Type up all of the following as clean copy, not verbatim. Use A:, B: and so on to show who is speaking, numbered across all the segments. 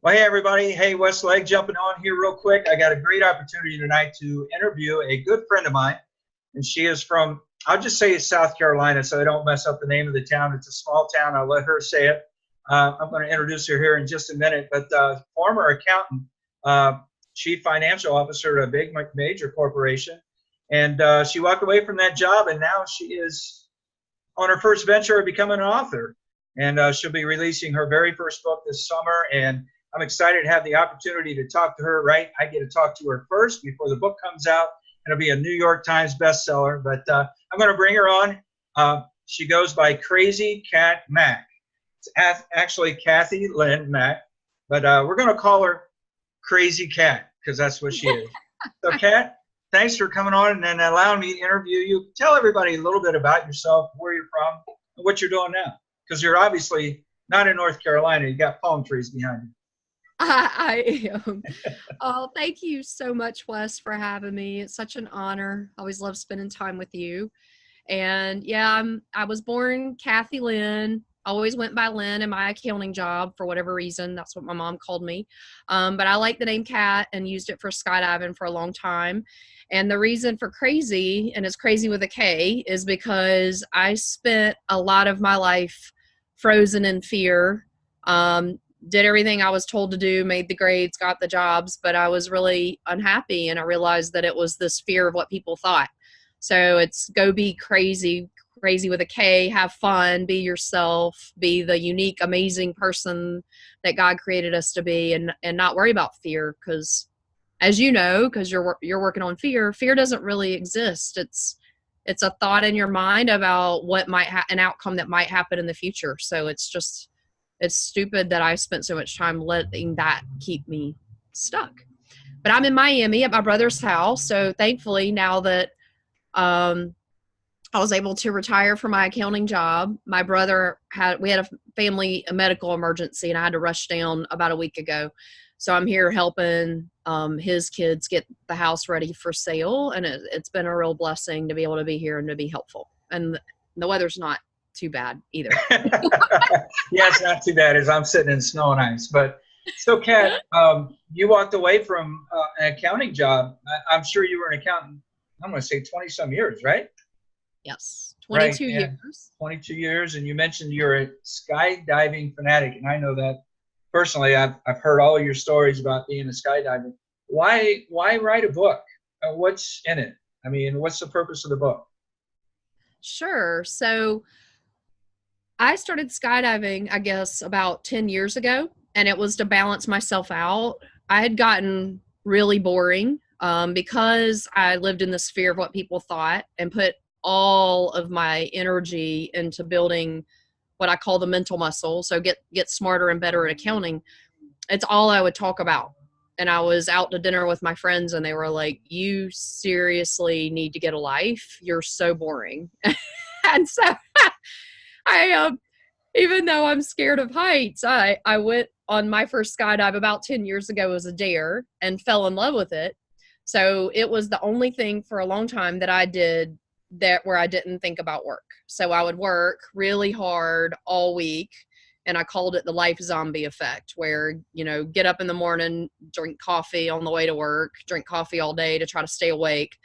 A: Well, hey, everybody. Hey, Westlake, jumping on here real quick. I got a great opportunity tonight to interview a good friend of mine, and she is from, I'll just say South Carolina so I don't mess up the name of the town. It's a small town. I'll let her say it. I'm going to introduce her here in just a minute, but former accountant, chief financial officer at a big major corporation, and she walked away from that job, and now she is on her first venture of becoming an author, and she'll be releasing her very first book this summer, and I'm excited to have the opportunity to talk to her, right? I get to talk to her first before the book comes out. It'll be a New York Times bestseller, but I'm going to bring her on. She goes by Krazy Kat Mack. It's actually Kathy Lynn Mack, but we're going to call her Krazy Kat because that's what she is. So, Kat, thanks for coming on and allowing me to interview you. Tell everybody a little bit about yourself, where you're from, and what you're doing now, because you're obviously not in North Carolina. You got palm trees behind you.
B: I am. Oh, thank you so much, Wes, for having me. It's such an honor. I always love spending time with you. And yeah, I was born Kathy Lynn. I always went by Lynn in my accounting job for whatever reason. That's what my mom called me. But I like the name Kat and used it for skydiving for a long time. And the reason for Krazy, and it's crazy with a K, is because I spent a lot of my life frozen in fear. Did everything I was told to do, made the grades, got the jobs, but I was really unhappy, and I realized that it was this fear of what people thought. So it's go be crazy, crazy with a K, have fun, be yourself, be the unique, amazing person that God created us to be, and not worry about fear, because as you know, because you're working on fear doesn't really exist. It's a thought in your mind about what might an outcome that might happen in the future. So it's stupid that I spent so much time letting that keep me stuck. But I'm in Miami at my brother's house. So thankfully, now that I was able to retire from my accounting job, my brother we had a medical emergency, and I had to rush down about a week ago. So I'm here helping his kids get the house ready for sale. And it's been a real blessing to be able to be here and to be helpful. And the weather's not too bad either.
A: Yeah, it's not too bad as I'm sitting in snow and ice. But so, Kat, you walked away from an accounting job. I'm sure you were an accountant, I'm going to say 20 some years, right?
B: Yes, 22
A: right.
B: years.
A: 22 years. And you mentioned you're a skydiving fanatic. And I know that personally. I've heard all of your stories about being a skydiver. Why write a book? What's in it? I mean, what's the purpose of the book?
B: Sure. So I started skydiving, I guess, about 10 years ago, and it was to balance myself out. I had gotten really boring because I lived in this fear of what people thought and put all of my energy into building what I call the mental muscle. So get smarter and better at accounting. It's all I would talk about. And I was out to dinner with my friends, and they were like, "You seriously need to get a life. You're so boring." And so I even though I'm scared of heights, I went on my first skydive about 10 years ago as a dare and fell in love with it. So it was the only thing for a long time that I did that where I didn't think about work. So I would work really hard all week, and I called it the life zombie effect, where, get up in the morning, drink coffee on the way to work, drink coffee all day to try to stay awake,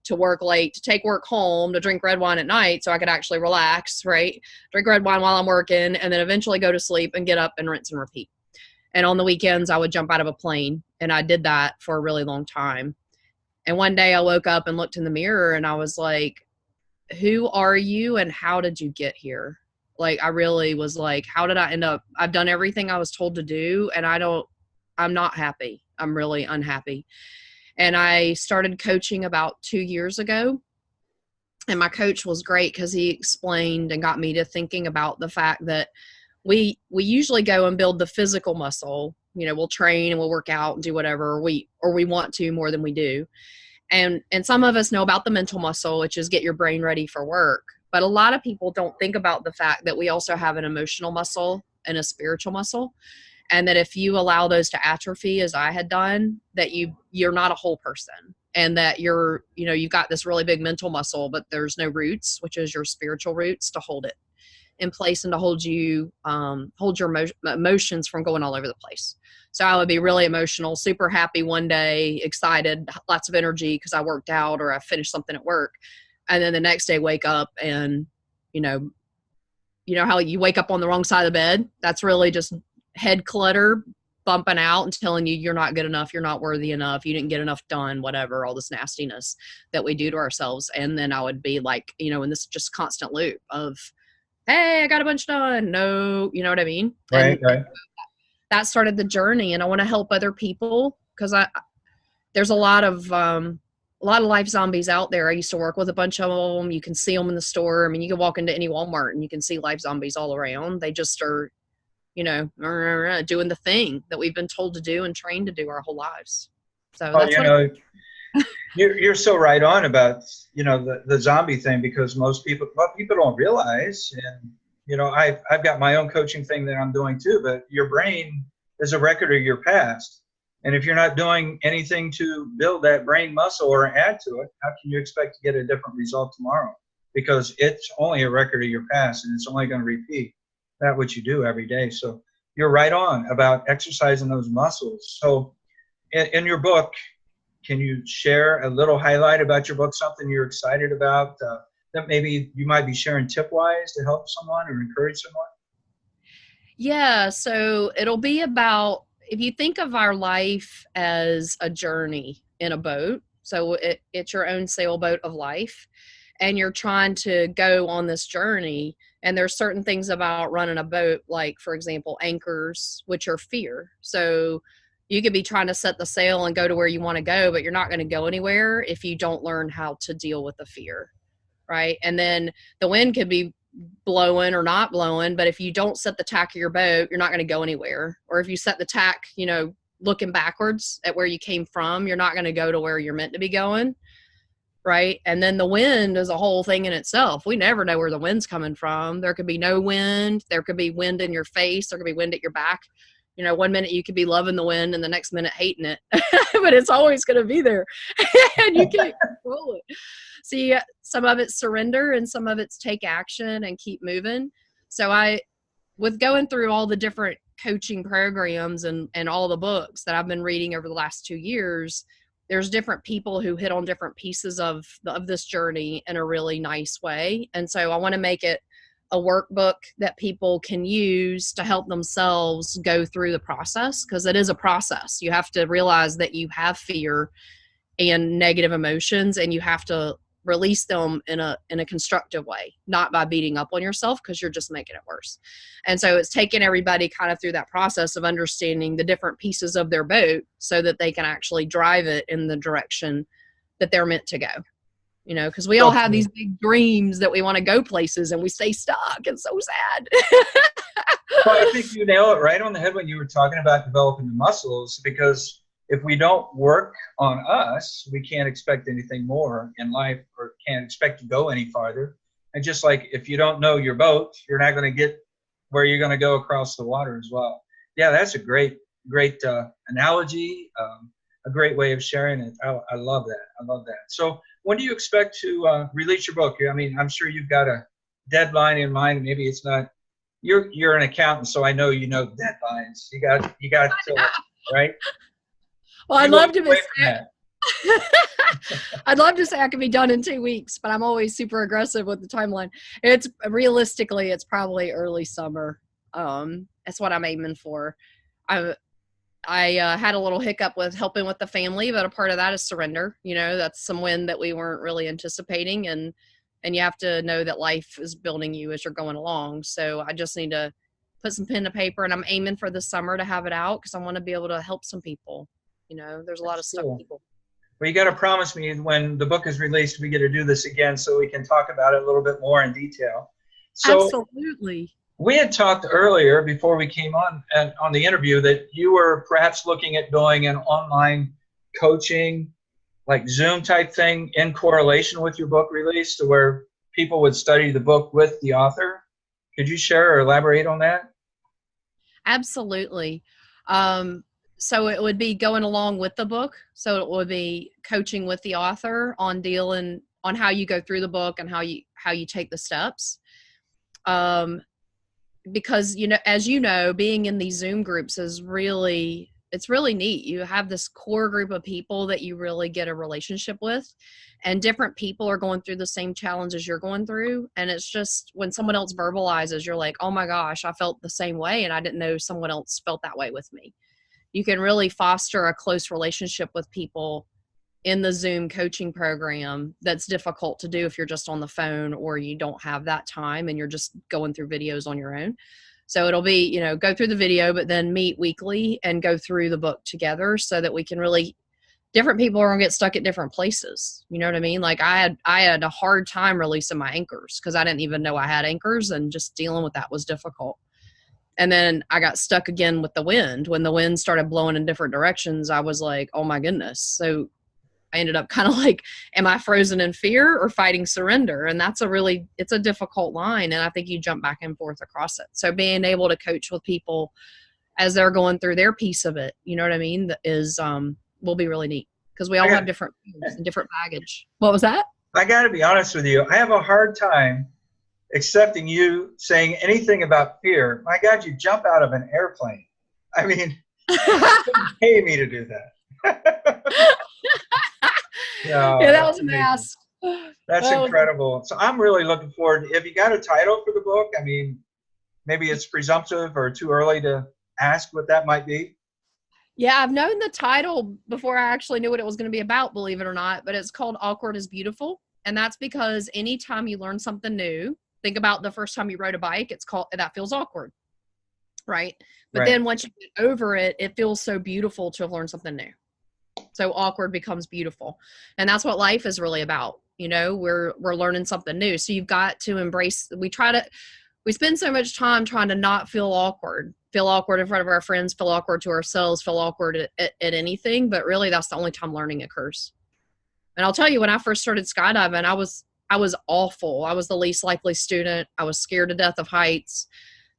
B: to work late, to take work home, to drink red wine at night so I could actually relax, right? Drink red wine while I'm working, and then eventually go to sleep and get up and rinse and repeat. And on the weekends, I would jump out of a plane, and I did that for a really long time. And one day I woke up and looked in the mirror, and I was like, who are you and how did you get here? Like, I really was like, how did I end up? I've done everything I was told to do, and I'm not happy. I'm really unhappy. And I started coaching about 2 years ago. And my coach was great because he explained and got me to thinking about the fact that we usually go and build the physical muscle. We'll train and we'll work out and do whatever we want to more than we do. And some of us know about the mental muscle, which is get your brain ready for work. But a lot of people don't think about the fact that we also have an emotional muscle and a spiritual muscle. And that if you allow those to atrophy, as I had done, that you're not a whole person, and that you've got this really big mental muscle, but there's no roots, which is your spiritual roots, to hold it. in place and to hold you, hold your emotions from going all over the place. So I would be really emotional, super happy one day, excited, lots of energy because I worked out or I finished something at work. And then the next day wake up and, you know how you wake up on the wrong side of the bed? That's really just head clutter bumping out and telling you you're not good enough, you're not worthy enough, you didn't get enough done, whatever, all this nastiness that we do to ourselves. And then I would be like, in this just constant loop of, hey, I got a bunch done. No, you know what I mean?
A: Right,
B: And
A: right.
B: that started the journey. And I want to help other people because there's a lot of life zombies out there. I used to work with a bunch of them. You can see them in the store. I mean, you can walk into any Walmart and you can see life zombies all around. They just are, doing the thing that we've been told to do and trained to do our whole lives. So
A: Well,
B: that's what
A: you're so right on about, the zombie thing, because most people, what people don't realize, and, I've got my own coaching thing that I'm doing too, but your brain is a record of your past. And if you're not doing anything to build that brain muscle or add to it, how can you expect to get a different result tomorrow? Because it's only a record of your past, and it's only going to repeat that what you do every day. So you're right on about exercising those muscles. So in your book, can you share a little highlight about your book, something you're excited about that maybe you might be sharing tip-wise to help someone or encourage someone?
B: Yeah, so it'll be about, if you think of our life as a journey in a boat, so it's your own sailboat of life, and you're trying to go on this journey, and there's certain things about running a boat, like, for example, anchors, which are fear. So you could be trying to set the sail and go to where you want to go, but you're not going to go anywhere if you don't learn how to deal with the fear, right? And then the wind could be blowing or not blowing, but if you don't set the tack of your boat, you're not going to go anywhere. Or if you set the tack, looking backwards at where you came from, you're not going to go to where you're meant to be going, right? And then the wind is a whole thing in itself. We never know where the wind's coming from. There could be no wind. There could be wind in your face. There could be wind at your back. One minute you could be loving the wind and the next minute hating it, but it's always going to be there and you can't control it. See, some of it's surrender and some of it's take action and keep moving. So with going through all the different coaching programs and all the books that I've been reading over the last 2 years, there's different people who hit on different pieces of this journey in a really nice way. And so I want to make it a workbook that people can use to help themselves go through the process, because it is a process. You have to realize that you have fear and negative emotions, and you have to release them in a constructive way, not by beating up on yourself, because you're just making it worse. And so it's taking everybody kind of through that process of understanding the different pieces of their boat so that they can actually drive it in the direction that they're meant to go. Because we all have these big dreams that we want to go places and we stay stuck. It's so sad.
A: Well, I think you nail it right on the head when you were talking about developing the muscles, because if we don't work on us, we can't expect anything more in life, or can't expect to go any farther. And just like if you don't know your boat, you're not going to get where you're going to go across the water as well. Yeah, that's a great analogy, a great way of sharing it. I love that. I love that. So when do you expect to release your book? I mean, I'm sure you've got a deadline in mind. Maybe it's not. You're an accountant, so I know deadlines. You got right.
B: Well, I'd love to say I could be done in 2 weeks, but I'm always super aggressive with the timeline. It's realistically, it's probably early summer. That's what I'm aiming for. I had a little hiccup with helping with the family, but a part of that is surrender. That's some win that we weren't really anticipating. And you have to know that life is building you as you're going along. So I just need to put some pen to paper, and I'm aiming for this summer to have it out because I want to be able to help some people. There's a lot of stuck people.
A: Well, you got to promise me when the book is released, we get to do this again so we can talk about it a little bit more in detail. So,
B: absolutely.
A: We had talked earlier before we came on the interview that you were perhaps looking at doing an online coaching, like Zoom type thing, in correlation with your book release, to where people would study the book with the author. Could you share or elaborate on that?
B: Absolutely. So it would be going along with the book. So it would be coaching with the author on dealing on how you go through the book and how you take the steps. because, you know, as you know, being in these Zoom groups is really, it's really neat. You have this core group of people that you really get a relationship with, and different people are going through the same challenges you're going through. And it's just when someone else verbalizes, you're like, oh my gosh, I felt the same way. And I didn't know someone else felt that way with me. You can really foster a close relationship with people in the Zoom coaching program that's difficult to do if you're just on the phone or you don't have that time and you're just going through videos on your own. So it'll be, you know, go through the video, but then meet weekly and go through the book together so that we can really, different people are gonna get stuck at different places. You know what I mean? Like I had a hard time releasing my anchors because I didn't even know I had anchors, and just dealing with that was difficult. And then I got stuck again with the wind. When the wind started blowing in different directions, I was like, oh my goodness. So I ended up kind of like, am I frozen in fear or fighting surrender? And that's it's a difficult line. And I think you jump back and forth across it. So being able to coach with people as they're going through their piece of it, you know what I mean, that is, will be really neat because we all have different fears and different baggage. What was that?
A: I got to be honest with you. I have a hard time accepting you saying anything about fear. My God, you jump out of an airplane. I mean, you couldn't pay me to do that. No,
B: yeah, that was a mess.
A: That's incredible. So I'm really looking forward. Have you got a title for the book? I mean, maybe it's presumptive or too early to ask what that might be.
B: Yeah, I've known the title before I actually knew what it was going to be about, believe it or not, but it's called Awkward is Beautiful. And that's because anytime you learn something new, think about the first time you rode a bike, that feels awkward, right? But then once you get over it, it feels so beautiful to have learned something new. So awkward becomes beautiful. And that's what life is really about. You know, we're learning something new. So you've got to embrace, we spend so much time trying to not feel awkward in front of our friends, feel awkward to ourselves, feel awkward at anything. But really that's the only time learning occurs. And I'll tell you, when I first started skydiving, I was awful. I was the least likely student. I was scared to death of heights.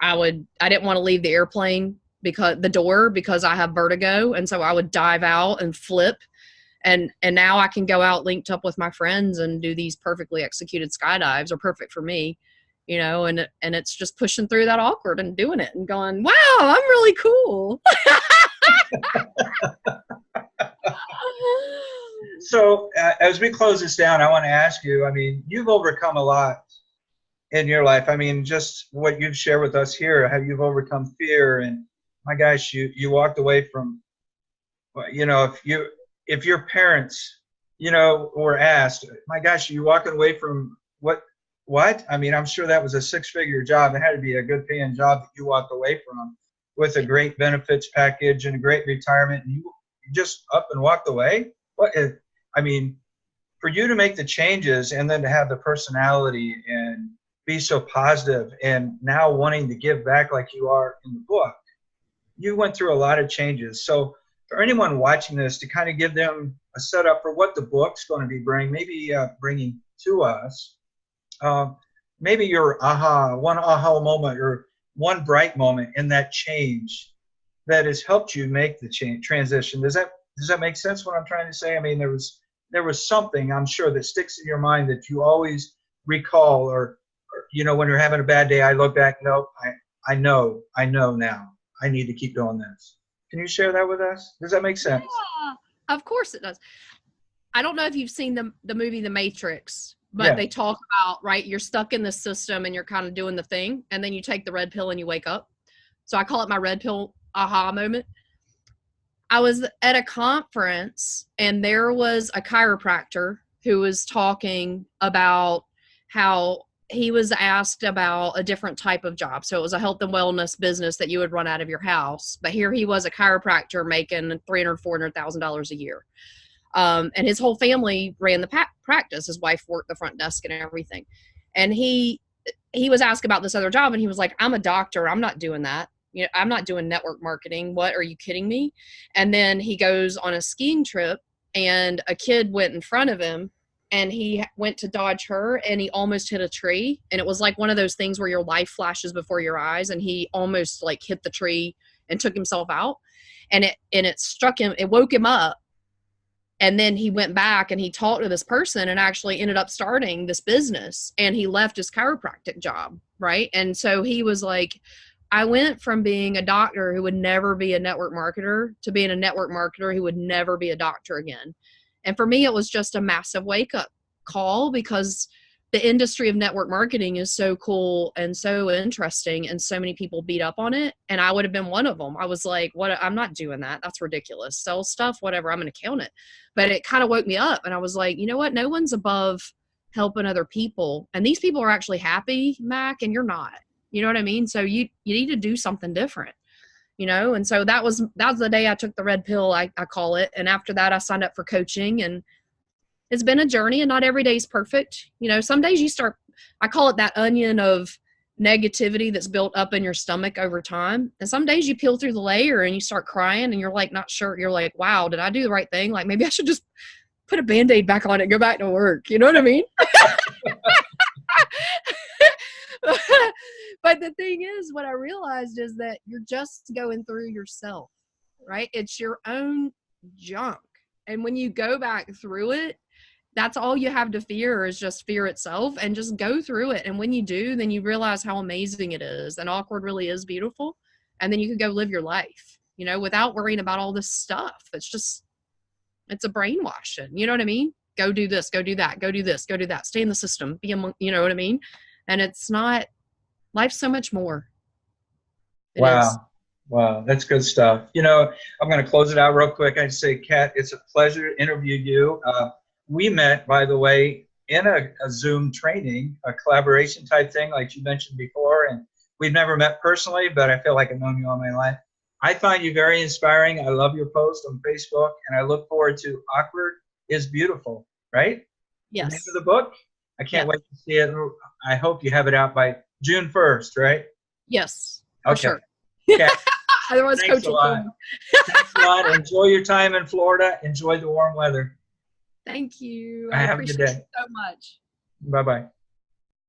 B: I didn't want to leave the airplane because I have vertigo. And so I would dive out and flip. And now I can go out linked up with my friends and do these perfectly executed skydives, are perfect for me, you know, and it's just pushing through that awkward and doing it and going, wow, I'm really cool.
A: So as we close this down, I want to ask you, I mean, you've overcome a lot in your life. I mean, just what you've shared with us here, how you've overcome fear, and my gosh, you walked away from, you know, if your parents, you know, were asked, my gosh, you walking away from what? I mean, I'm sure that was a 6-figure job. It had to be a good paying job that you walked away from with a great benefits package and a great retirement. And you just up and walked away. I mean, for you to make the changes and then to have the personality and be so positive and now wanting to give back like you are in the book, you went through a lot of changes. So for anyone watching this, to kind of give them a setup for what the book's going to be bringing to us, maybe your one aha moment or one bright moment in that change that has helped you make the transition. Does that make sense what I'm trying to say? I mean, there was something, I'm sure, that sticks in your mind that you always recall, or you know, when you're having a bad day, I look back, nope, I know now. I need to keep doing this. Can you share that with us? Does that make sense?
B: Yeah, of course it does. I don't know if you've seen the movie The Matrix, but they talk about, right, you're stuck in the system and you're kind of doing the thing, and then you take the red pill and you wake up. So I call it my red pill aha moment. I was at a conference and there was a chiropractor who was talking about how he was asked about a different type of job. So it was a health and wellness business that you would run out of your house. But here he was, a chiropractor making $300,000, $400,000 a year. And his whole family ran the practice. His wife worked the front desk and everything. And he was asked about this other job and he was like, I'm a doctor. I'm not doing that. You know, I'm not doing network marketing. What, are you kidding me? And then he goes on a skiing trip and a kid went in front of him and he went to dodge her and he almost hit a tree. And it was like one of those things where your life flashes before your eyes, and he almost like hit the tree and took himself out. And it struck him, it woke him up. And then he went back and he talked to this person and actually ended up starting this business, and he left his chiropractic job. Right. And so he was like, I went from being a doctor who would never be a network marketer to being a network marketer who would never be a doctor again. And for me, it was just a massive wake up call, because the industry of network marketing is so cool and so interesting, and so many people beat up on it. And I would have been one of them. I was like, what? I'm not doing that. That's ridiculous. Sell stuff, whatever. I'm going to count it. But it kind of woke me up, and I was like, you know what? No one's above helping other people. And these people are actually happy, Mac, and you're not. You know what I mean? So you need to do something different, you know? And so that was the day I took the red pill, I call it. And after that, I signed up for coaching, and it's been a journey, and not every day is perfect. You know, some days you start, I call it that onion of negativity that's built up in your stomach over time. And some days you peel through the layer and you start crying, and you're like, not sure. You're like, wow, did I do the right thing? Like, maybe I should just put a Band-Aid back on it and go back to work. You know what I mean? But the thing is, what I realized is that you're just going through yourself, right? It's your own junk. And when you go back through it, that's all you have to fear, is just fear itself, and just go through it. And when you do, then you realize how amazing it is. And awkward really is beautiful. And then you can go live your life, you know, without worrying about all this stuff. It's a brainwashing. You know what I mean? Go do this, go do that, go do this, go do that. Stay in the system. Be among, you know what I mean? And it's not, life's so much more.
A: Wow. Wow. That's good stuff. You know, I'm going to close it out real quick. I say, Kat, it's a pleasure to interview you. We met, by the way, in a Zoom training, a collaboration type thing, like you mentioned before. And we've never met personally, but I feel like I've known you all my life. I find you very inspiring. I love your post on Facebook, and I look forward to Awkward is Beautiful, right?
B: Yes.
A: The name of the book? I can't wait to see it. I hope you have it out by June 1st, right?
B: Yes,
A: for
B: sure.
A: Okay.
B: Otherwise,
A: Thanks a lot. Thanks a lot. Enjoy your time in Florida. Enjoy the warm weather.
B: Thank you.
A: I have a good day.
B: So much.
A: Bye-bye.